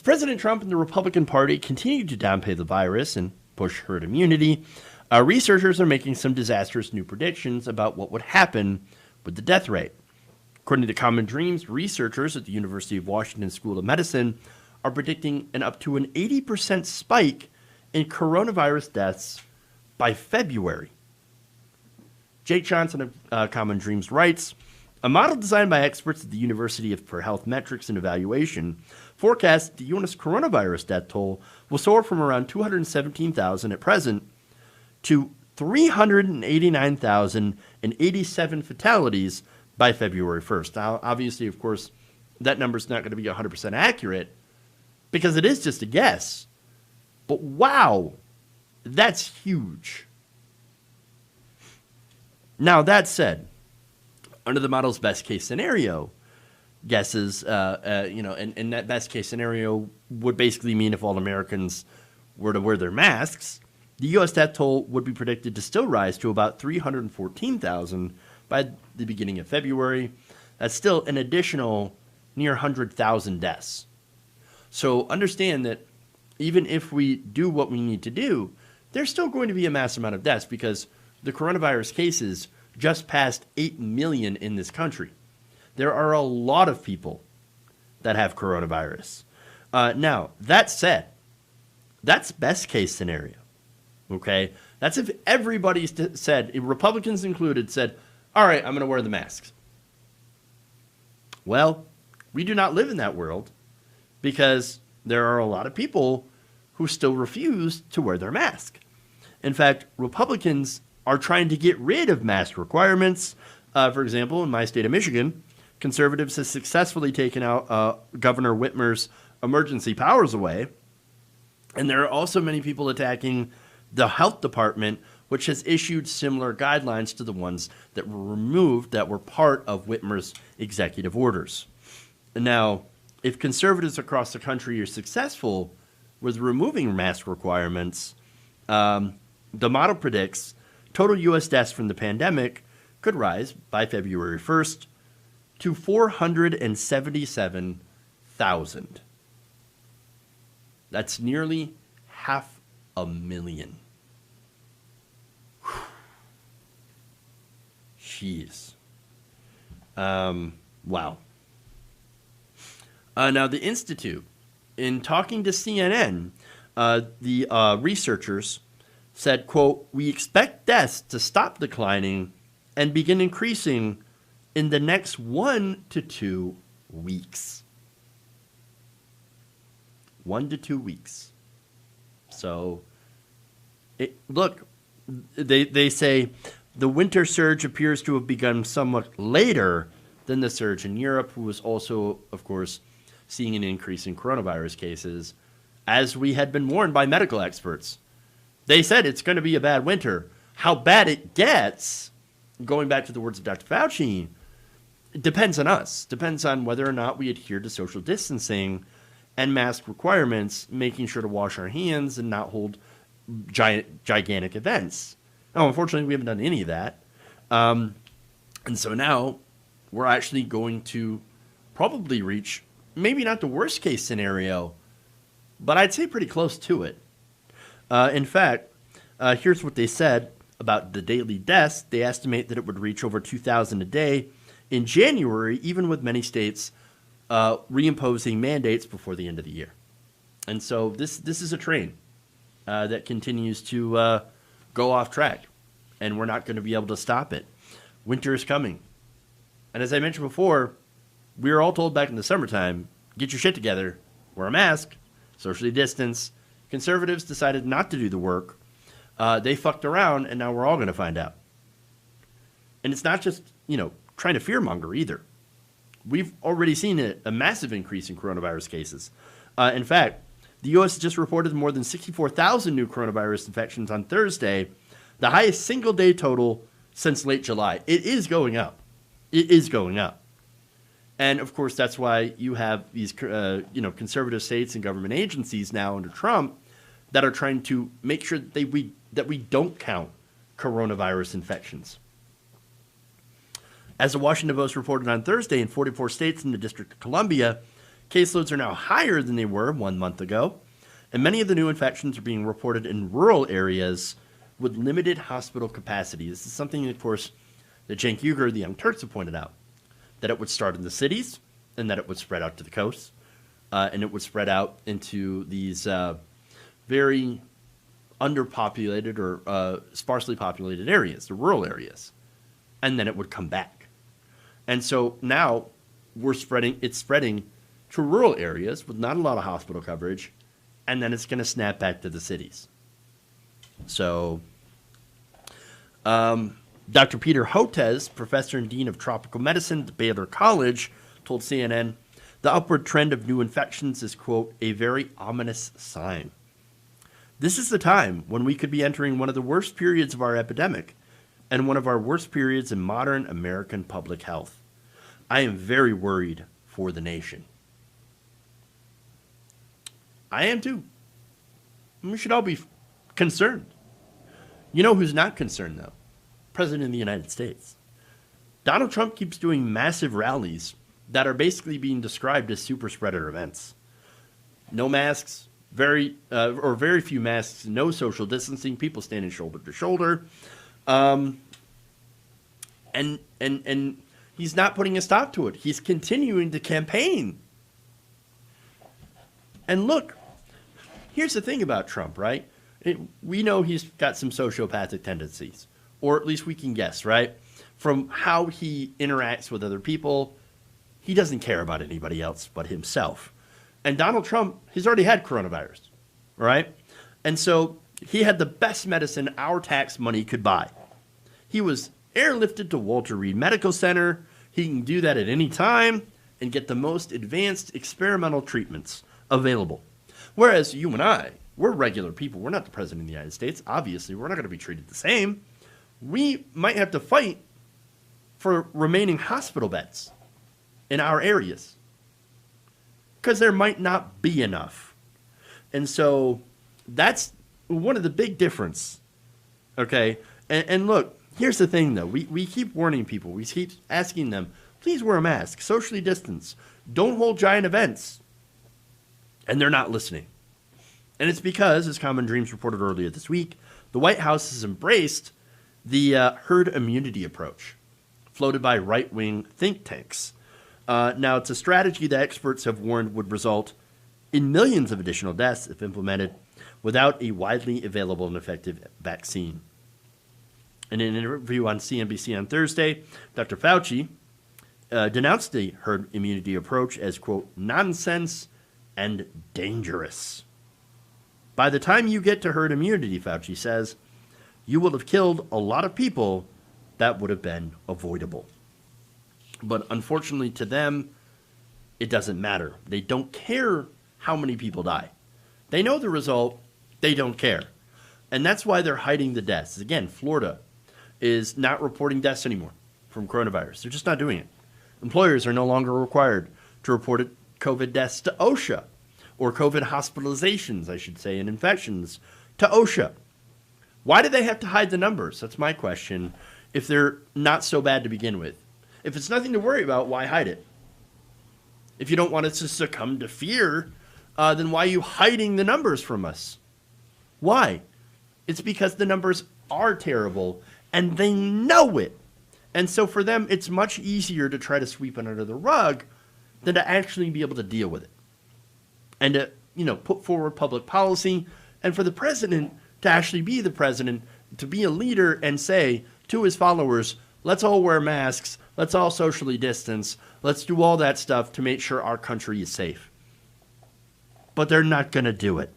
As President Trump and the Republican Party continue to downplay the virus and push herd immunity, researchers are making some disastrous new predictions about what would happen with the death rate. According to Common Dreams, researchers at the University of Washington School of Medicine are predicting an up to an 80% spike in coronavirus deaths by February. Jake Johnson of Common Dreams writes, a model designed by experts at the University for Health Metrics and Evaluation forecasts that the U.S. coronavirus death toll will soar from around 217,000 at present to 389,087 fatalities by February 1st. Now, obviously, of course, that number's not going to be 100% accurate because it is just a guess. But wow, that's huge. Now, that said, under the model's best case scenario, guesses, and that best case scenario would basically mean if all Americans were to wear their masks, the U.S. death toll would be predicted to still rise to about 314,000 by the beginning of February. That's still an additional near 100,000 deaths. So understand that even if we do what we need to do, there's still going to be a mass amount of deaths because the coronavirus cases just passed 8 million in this country. There are a lot of people that have coronavirus. Now, that said, that's best case scenario. Okay? That's if everybody said, Republicans included, said, all right, I'm going to wear the masks. Well, we do not live in that world because there are a lot of people who still refuse to wear their mask. In fact, Republicans are trying to get rid of mask requirements. For example, in my state of Michigan, conservatives have successfully taken out Governor Whitmer's emergency powers away. And there are also many people attacking the health department, which has issued similar guidelines to the ones that were removed that were part of Whitmer's executive orders. Now, if conservatives across the country are successful with removing mask requirements, the model predicts total U.S. deaths from the pandemic could rise by February 1st to 477,000. That's nearly 500,000. Jeez. Wow. Now, the Institute, in talking to CNN, the researchers said, quote, we expect deaths to stop declining and begin increasing in the next 1 to 2 weeks. 1 to 2 weeks. So, look, they say the winter surge appears to have begun somewhat later than the surge in Europe, who was also, of course, seeing an increase in coronavirus cases, as we had been warned by medical experts. They said it's going to be a bad winter. How bad it gets, going back to the words of Dr. Fauci, it depends on us. Depends on whether or not we adhere to social distancing and mask requirements, making sure to wash our hands and not hold gigantic events. Now, unfortunately, we haven't done any of that. And so now we're actually going to probably reach maybe not the worst case scenario, but I'd say pretty close to it. In fact, here's what they said about the daily deaths. They estimate that it would reach over 2,000 a day in January, even with many states reimposing mandates before the end of the year. And so this is a train that continues to go off track, and we're not going to be able to stop it. Winter is coming. And as I mentioned before, we were all told back in the summertime, get your shit together, wear a mask, socially distance. Conservatives decided not to do the work. They fucked around, and now we're all going to find out. And it's not just, trying to fearmonger either. We've already seen a massive increase in coronavirus cases. In fact, the U.S. just reported more than 64,000 new coronavirus infections on Thursday, the highest single-day total since late July. It is going up. It is going up. And, of course, that's why you have these, conservative states and government agencies now under Trump that are trying to make sure that we don't count coronavirus infections. As the Washington Post reported on Thursday, in 44 states and the District of Columbia, Caseloads are now higher than they were 1 month ago, and many of the new infections are being reported in rural areas with limited hospital capacity. This is something, of course, that Cenk Uygur, the Young Turks, have pointed out, that it would start in the cities and that it would spread out to the coast, and it would spread out into these very underpopulated or sparsely populated areas, the rural areas, and then it would come back. And so now it's spreading to rural areas with not a lot of hospital coverage, and then it's going to snap back to the cities. So Dr. Peter Hotez, professor and dean of tropical medicine at Baylor College, told CNN, the upward trend of new infections is, quote, a very ominous sign. This is the time when we could be entering one of the worst periods of our epidemic and one of our worst periods in modern American public health. I am very worried for the nation. I am too. We should all be concerned. You know who's not concerned, though? President of the United States. Donald Trump keeps doing massive rallies that are basically being described as super spreader events. No masks, very few masks, no social distancing, people standing shoulder to shoulder. And he's not putting a stop to it. He's continuing to campaign. And look, here's the thing about Trump, right? We know he's got some sociopathic tendencies, or at least we can guess, right? From how he interacts with other people, he doesn't care about anybody else but himself. And Donald Trump, he's already had coronavirus, right? And so he had the best medicine our tax money could buy. He was airlifted to Walter Reed Medical Center. He can do that at any time and get the most advanced experimental treatments available. Whereas you and I, we're regular people. We're not the president of the United States. Obviously, we're not going to be treated the same. We might have to fight for remaining hospital beds in our areas because there might not be enough. And so that's one of the big difference. Okay. And look, here's the thing though. We keep warning people. We keep asking them, please wear a mask, socially distance, don't hold giant events. And they're not listening. And it's because, as Common Dreams reported earlier this week, the White House has embraced the herd immunity approach floated by right-wing think tanks. Now, it's a strategy that experts have warned would result in millions of additional deaths if implemented without a widely available and effective vaccine. In an interview on CNBC on Thursday, Dr. Fauci denounced the herd immunity approach as, quote, nonsense and dangerous. By the time you get to herd immunity, Fauci says, you will have killed a lot of people that would have been avoidable. But unfortunately to them, it doesn't matter. They don't care how many people die. They know the result. They don't care. And that's why they're hiding the deaths. Again, Florida is not reporting deaths anymore from coronavirus. They're just not doing it. Employers are no longer required to report COVID deaths to OSHA, or COVID hospitalizations, I should say, and infections to OSHA. Why do they have to hide the numbers? That's my question. If they're not so bad to begin with. If it's nothing to worry about, why hide it? If you don't want us to succumb to fear, then why are you hiding the numbers from us? Why? It's because the numbers are terrible and they know it. And so for them, it's much easier to try to sweep it under the rug than to actually be able to deal with it. And to, put forward public policy, and for the president to actually be the president, to be a leader and say to his followers, let's all wear masks, let's all socially distance, let's do all that stuff to make sure our country is safe. But they're not going to do it.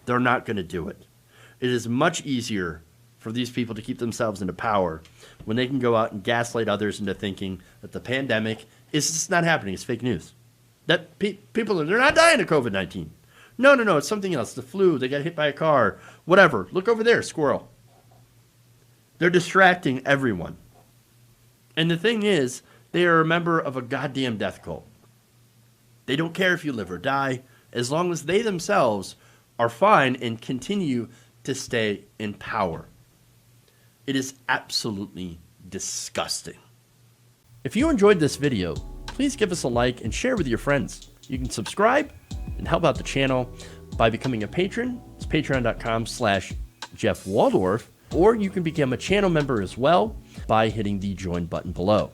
They're not going to do it. It is much easier for these people to keep themselves into power when they can go out and gaslight others into thinking that the pandemic is just not happening. It's fake news. That people, they're not dying of COVID-19. No, it's something else. The flu, they got hit by a car, whatever. Look over there, squirrel. They're distracting everyone. And the thing is, they are a member of a goddamn death cult. They don't care if you live or die, as long as they themselves are fine and continue to stay in power. It is absolutely disgusting. If you enjoyed this video, please give us a like and share with your friends. You can subscribe and help out the channel by becoming a patron. It's patreon.com/Jeff Waldorf, or you can become a channel member as well by hitting the join button below.